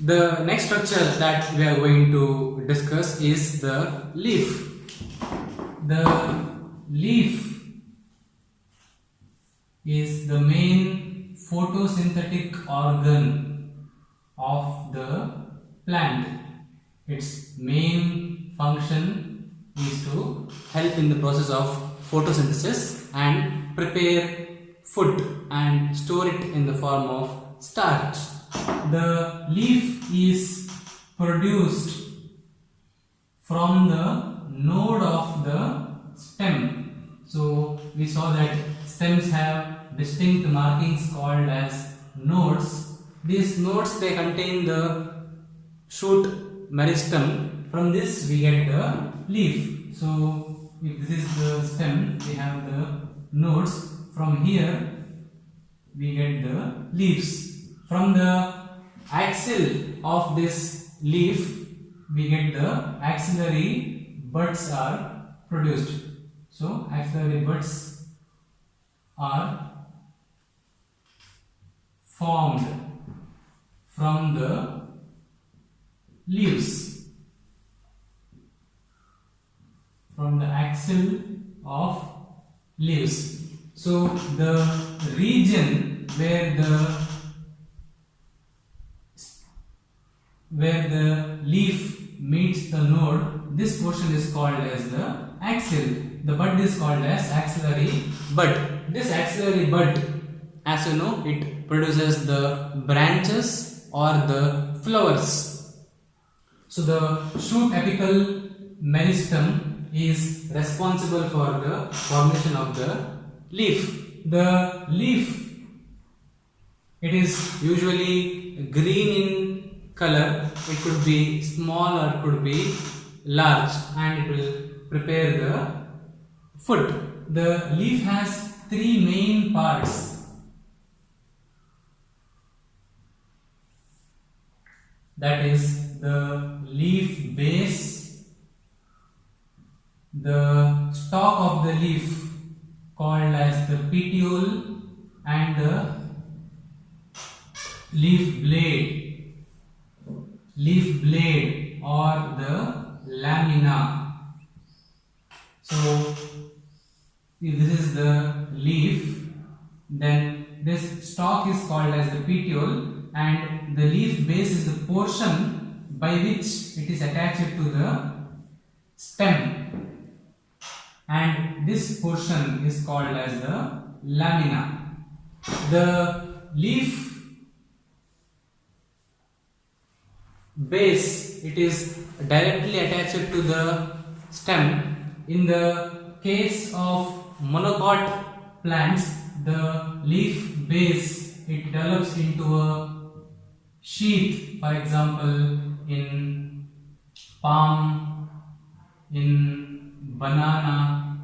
The next structure that we are going to discuss is the leaf. The leaf is the main photosynthetic organ of the plant. Its main function is to help in the process of photosynthesis and prepare food and store it in the form of starch. The leaf is produced from the node of the stem. So we saw that stems have distinct markings called as nodes. These nodes, they contain the shoot meristem. From this we get the leaf. So if this is the stem, we have the nodes. From here we get the leaves. From the axil of this leaf we get the axillary buds are produced. So axillary buds are formed from the leaves, from the axil of leaves. So the region where the leaf meets the node, this portion is called as the axil. The bud is called as axillary bud. This axillary bud, as you know, it produces the branches or the flowers. So the shoot apical meristem is responsible for the formation of the leaf. The leaf, it is usually green in color. It could be small or could be large, and it will prepare the food. The leaf has three main parts. That is the leaf base, the stalk of the leaf called as the petiole, and the leaf blade or the lamina. So if this is the leaf, then this stalk is called as the petiole, and the leaf base is the portion by which it is attached to the stem, and this portion is called as the lamina. The leaf base, it is directly attached to the stem. In the case of monocot plants, the leaf base, it develops into a sheath. For example, in palm, in banana,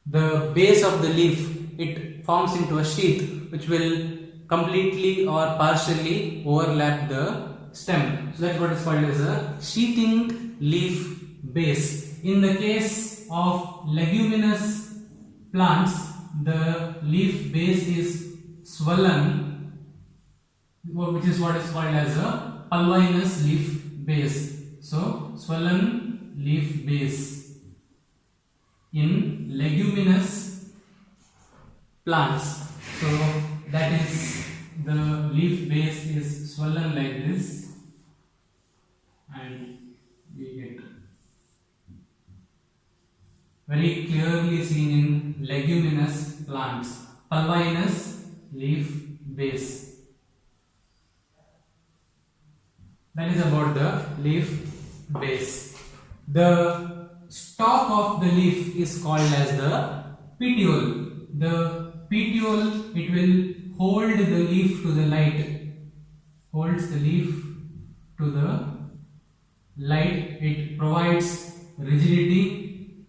the base of the leaf, it forms into a sheath which will completely or partially overlap the stem. So that's what is called as a sheathing leaf base. In the case of leguminous plants, the leaf base is swollen, which is what is called as a pulvinous leaf base. So swollen leaf base in leguminous plants. So that is, the leaf base is swollen like this, and we get very clearly seen in leguminous plants, pulvinous leaf base. That is about the leaf base. The stalk of the leaf is called as the petiole. The petiole, it will hold the leaf to the light, holds the leaf to the light. It provides rigidity,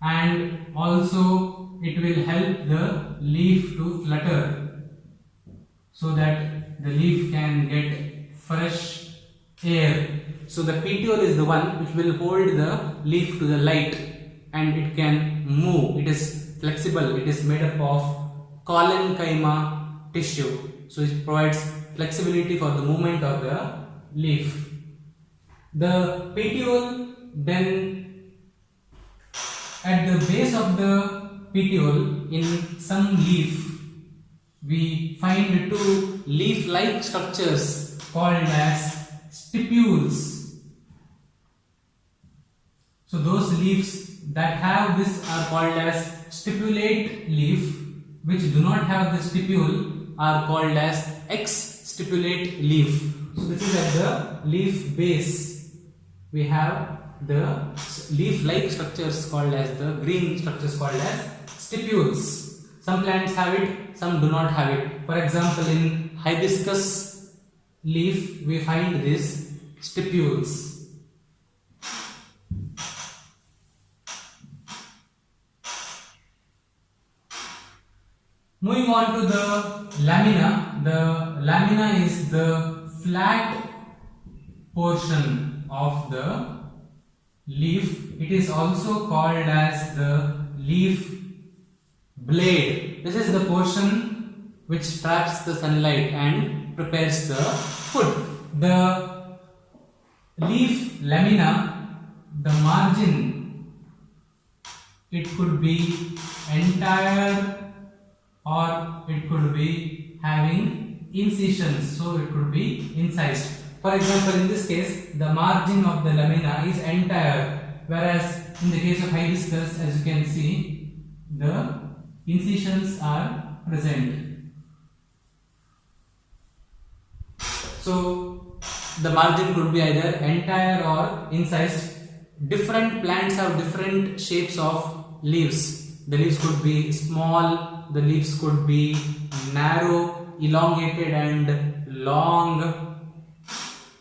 and also it will help the leaf to flutter so that the leaf can get fresh air. So the petiole is the one which will hold the leaf to the light, and it can move. It is flexible. It is made up of collenchyma tissue. So it provides flexibility for the movement of the leaf. The petiole, then at the base of the petiole in some leaf we find two leaf-like structures called as stipules. So those leaves that have this are called as stipulate leaf, which do not have the stipule are called as ex-stipulate leaf. So this is at the leaf base. We have the leaf-like structures called as the green structures called as stipules. Some plants have it, some do not have it. For example, in hibiscus leaf we find these stipules. Moving on to the lamina. The lamina is the flat portion of the leaf. It is also called as the leaf blade. This is the portion which traps the sunlight and prepares the food. The leaf lamina, the margin, it could be entire or it could be having incisions, so it could be incised. For example, in this case the margin of the lamina is entire, whereas in the case of hibiscus, as you can see, the incisions are present. So the margin could be either entire or incised. Different plants have different shapes of leaves. The leaves could be small, the leaves could be narrow, elongated and long.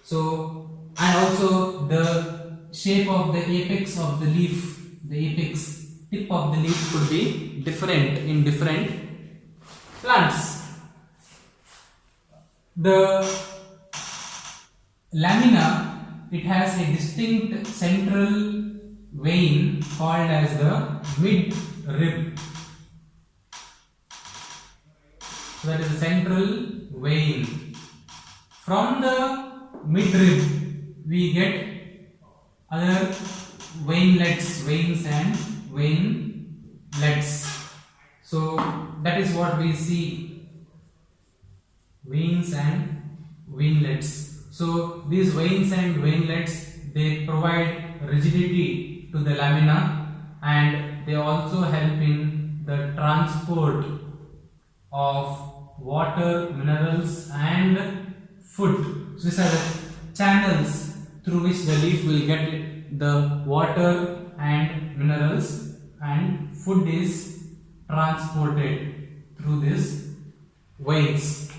So, and also the shape of the apex of the leaf, the apex tip of the leaf could be different in different plants. The lamina, it has a distinct central vein called as the midrib. So that is the central vein. From the midrib we get other veinlets, veins and veinlets. So that is what we see, veins and veinlets. So these veins and veinlets, they provide rigidity to the lamina and they also help in the transport of water, minerals and food. So these are the channels through which the leaf will get the water and minerals, and food is transported through these veins.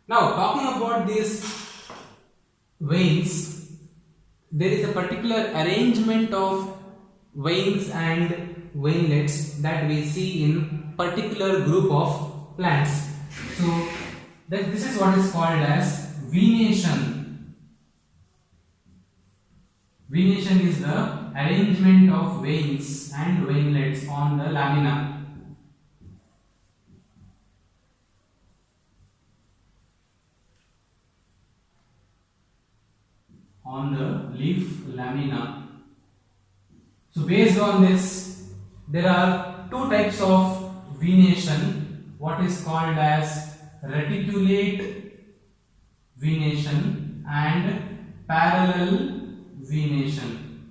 Now talking about these veins, there is a particular arrangement of veins and veinlets that we see in particular group of plants. So this is what is called as venation. Venation is the arrangement of veins and veinlets on the lamina. On the leaf lamina. So based on this, there are two types of venation, what is called as reticulate venation and parallel venation.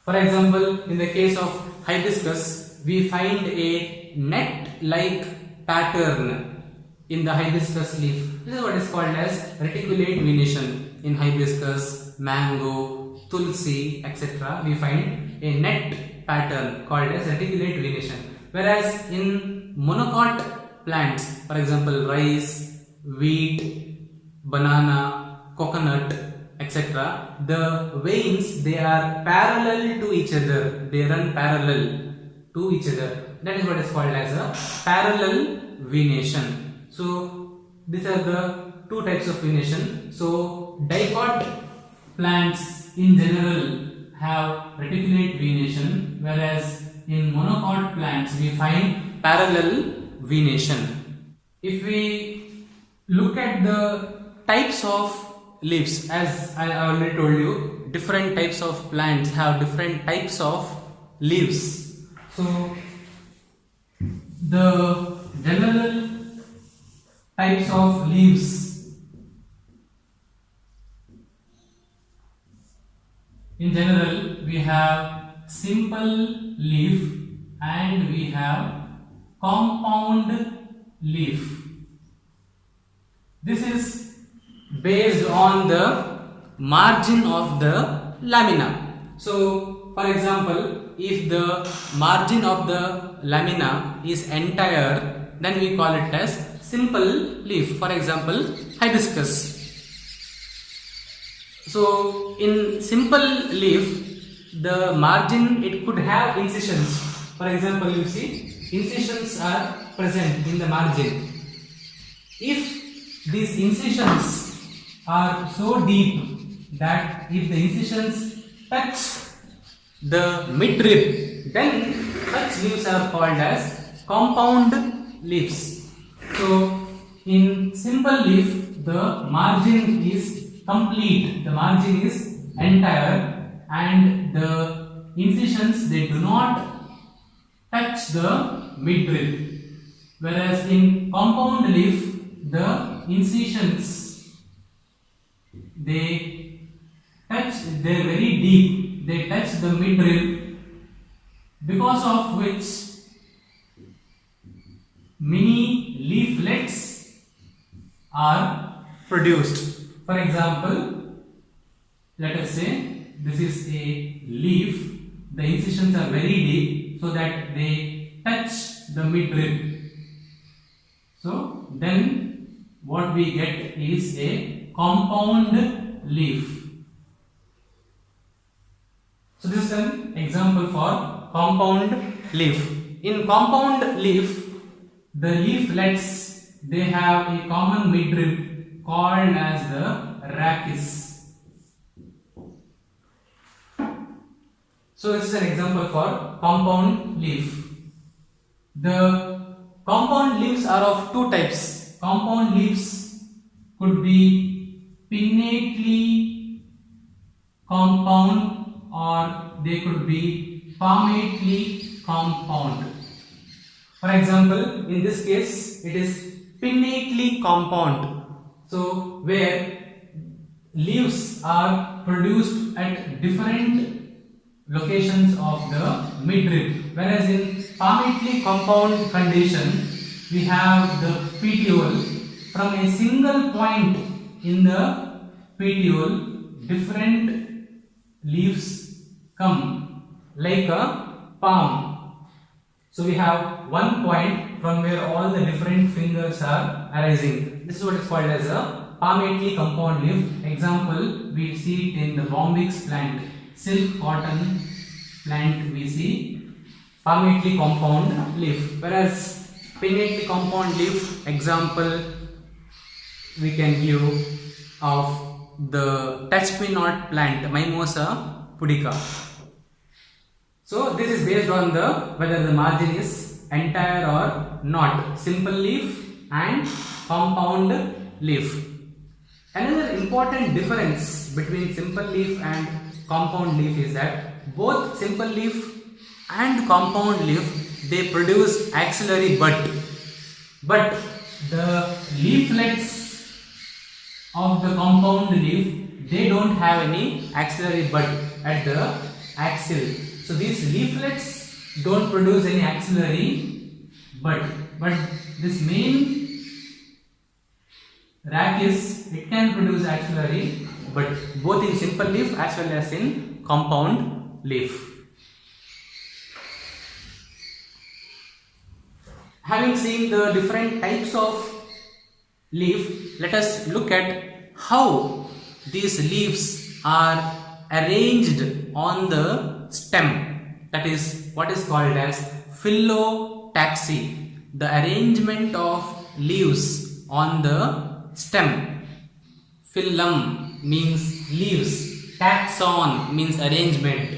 For example, in the case of hibiscus, we find a net-like pattern in the hibiscus leaf. This is what is called as reticulate venation. In hibiscus, mango, tulsi, etc., we find a net pattern called as reticulate venation. Whereas in monocot plants, for example, rice, wheat, banana, coconut, etc., the veins, they are parallel to each other. They run parallel to each other. That is what is called as a parallel venation. So these are the two types of venation. So dicot plants in general have reticulate venation, whereas in monocot plants we find parallel venation. Now talking about this, there are two types of venation. What is called as venation and venation. So dicot plants in general have reticulate venation, whereas in monocot plants we find parallel venation. So dicot plants in general have reticulate venation, whereas in monocot plants we find parallel venation. If we look at the types of leaves, as I already told you, different types of plants have different types of leaves. So the general types of leaves, in general we have simple leaf and we have compound leaf. This is based on the margin of the lamina. So for example, if the margin of the lamina is entire, then we call it as simple leaf. For example, hibiscus. So in simple leaf, the margin, it could have incisions. For example, you see incisions are present in the margin. If these incisions are so deep that if the incisions touch the midrib, then such leaves are called as compound leaves. So in simple leaf, the margin is complete, the margin is entire, and the incisions, they do not touch the midrib. Whereas in compound leaf, the incisions, they're very deep, they touch the midrib, because of which many leaflets are produced. For example, let us say this is a leaf, the incisions are very deep so that they touch the midrib. So then what we get is a compound leaf. So this is an example for compound leaf. In compound leaf, the leaflets, they have a common midrib called as the rachis. So this is an example for compound leaf. The compound leaves are of two types. Compound leaves could be pinnately compound or they could be palmately compound. For example, in this case, it is pinnately compound. So where leaves are produced at different locations of the midrib, whereas in palmately compound condition, we have the petiole. From a single point in the petiole, different leaves come like a palm. So we have one point from where all the different fingers are arising. This is what is called as a palmately compound leaf. Example, we see it in the bombyx plant, silk cotton plant, we see palmately compound leaf. Whereas pinnately compound leaf, example we can give of the touch-me-not plant, Mimosa pudica. So this is based on the whether the margin is entire or not. Simple leaf and compound leaf. Another important difference between simple leaf and compound leaf is that both simple leaf and compound leaf, they produce axillary bud, but the leaflets of the compound leaf, they don't have any axillary bud at the axil. So these leaflets don't produce any axillary bud, but this main rachis, it can produce axillary bud, both in simple leaf as well as in compound leaf. Having seen the different types of leaf, let us look at how these leaves are arranged on the stem. That is what is called as phyllotaxy, the arrangement of leaves on the stem. Phylum means leaves, taxon means arrangement.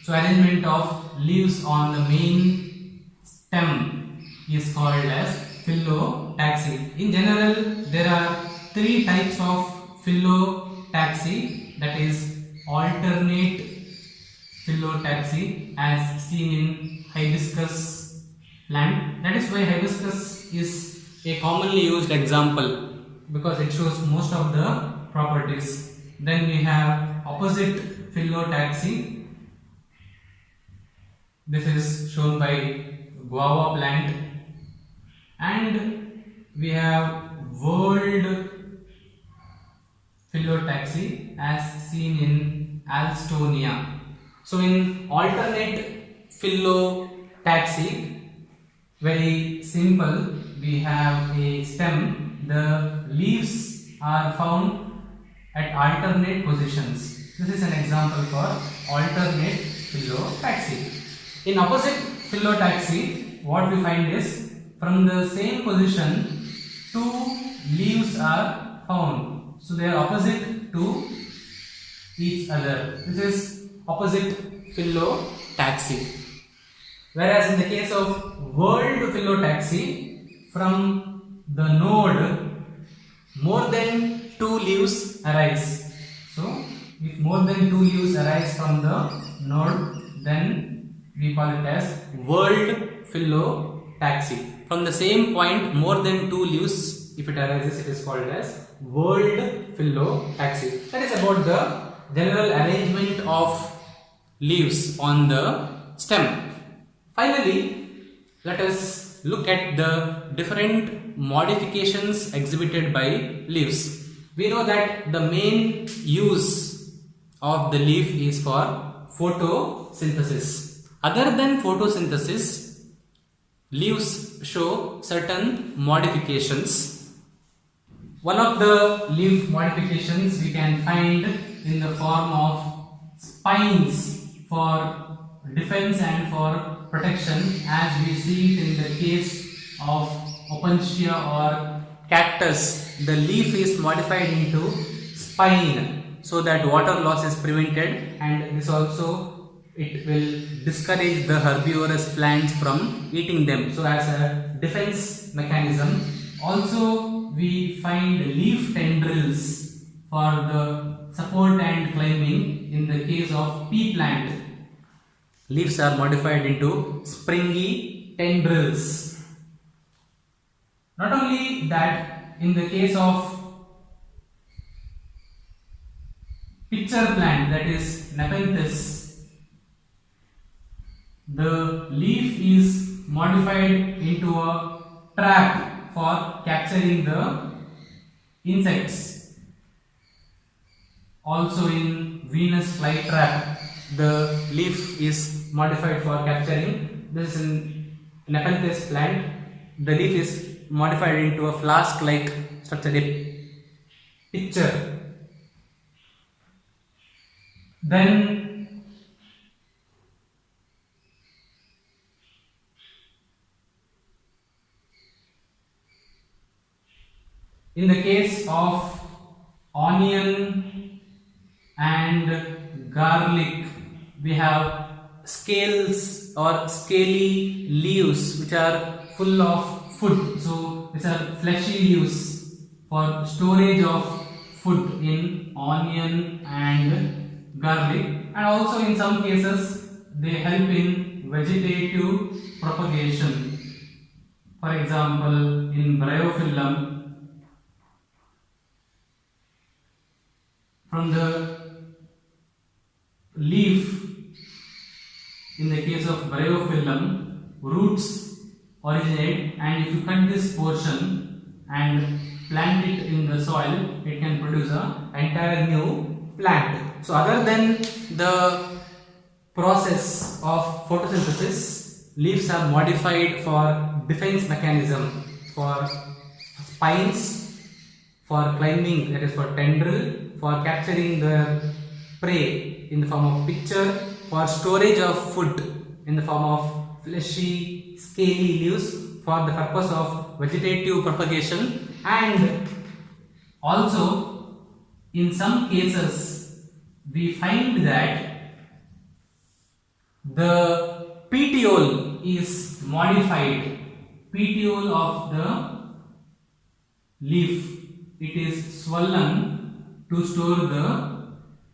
So arrangement of leaves on the main stem is called as phyllotaxy. In general, there are three types of phyllotaxy, that is alternate phyllotaxy as seen in hibiscus plant. That is why hibiscus is a commonly used example, because it shows most of the properties. Then we have opposite phyllotaxy. This is shown by guava plant. And we have world phyllotaxy as seen in Alstonia. So in alternate phyllotaxy, very simple, we have a stem. The leaves are found at alternate positions. This is an example for alternate phyllotaxy. In opposite phyllotaxy, what we find is from the same position, two leaves are found. So they are opposite to each other. This is opposite phyllotaxy. Whereas in the case of world phyllotaxy, from the node, more than two leaves arise. So if more than two leaves arise from the node, then we call it as world phyllotaxy. From the same point, more than two leaves, if it arises, it is called as world phyllotaxy. That is about the general arrangement of leaves on the stem. Finally, let us look at the different modifications exhibited by leaves. We know that the main use of the leaf is for photosynthesis. Other than photosynthesis, leaves show certain modifications. One of the leaf modifications we can find in the form of spines for defense and for protection, as we see it in the case of opuntia or cactus. The leaf is modified into spine so that water loss is prevented, and this also it will discourage the herbivorous plants from eating them, so as a defense mechanism. Also, we find leaf tendrils for the support and climbing in the case of pea plant. Leaves are modified into springy tendrils. Not only that, in the case of pitcher plant, that is Nepenthes, the leaf is modified into a trap for capturing the insects. Also in Venus flytrap, the leaf is modified for capturing. This is in Nepenthes plant. The leaf is modified into a flask-like structure, a pitcher. Then in the case of onion and garlic, we have scales or scaly leaves which are full of food. So these are fleshy leaves for storage of food in onion and garlic, and also in some cases they help in vegetative propagation. For example, in bryophyllum, from the leaf, in the case of bryophyllum, roots originate, and if you cut this portion and plant it in the soil, it can produce an entire new plant. So other than the process of photosynthesis, leaves are modified for defense mechanism, for spines, for climbing, that is for tendril, for capturing the prey in the form of pitcher, for storage of food in the form of fleshy scaly leaves for the purpose of vegetative propagation, and also in some cases we find that the petiole is modified. petiole of the leaf, it is swollen to store the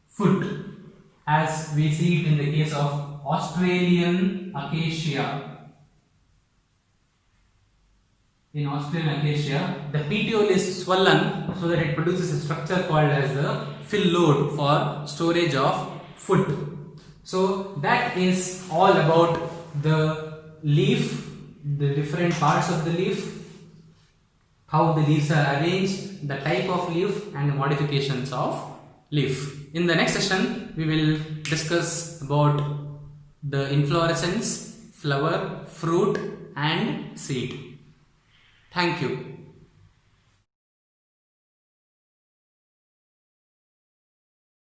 food, as we see it in the case of Australian acacia. In Australian acacia, the petiole is swollen so that it produces a structure called as the fill load for storage of food. So that is all about the leaf, the different parts of the leaf, how the leaves are arranged, the type of leaf and the modifications of leaf. In the next session, we will discuss about the inflorescence, flower, fruit and seed. Thank you.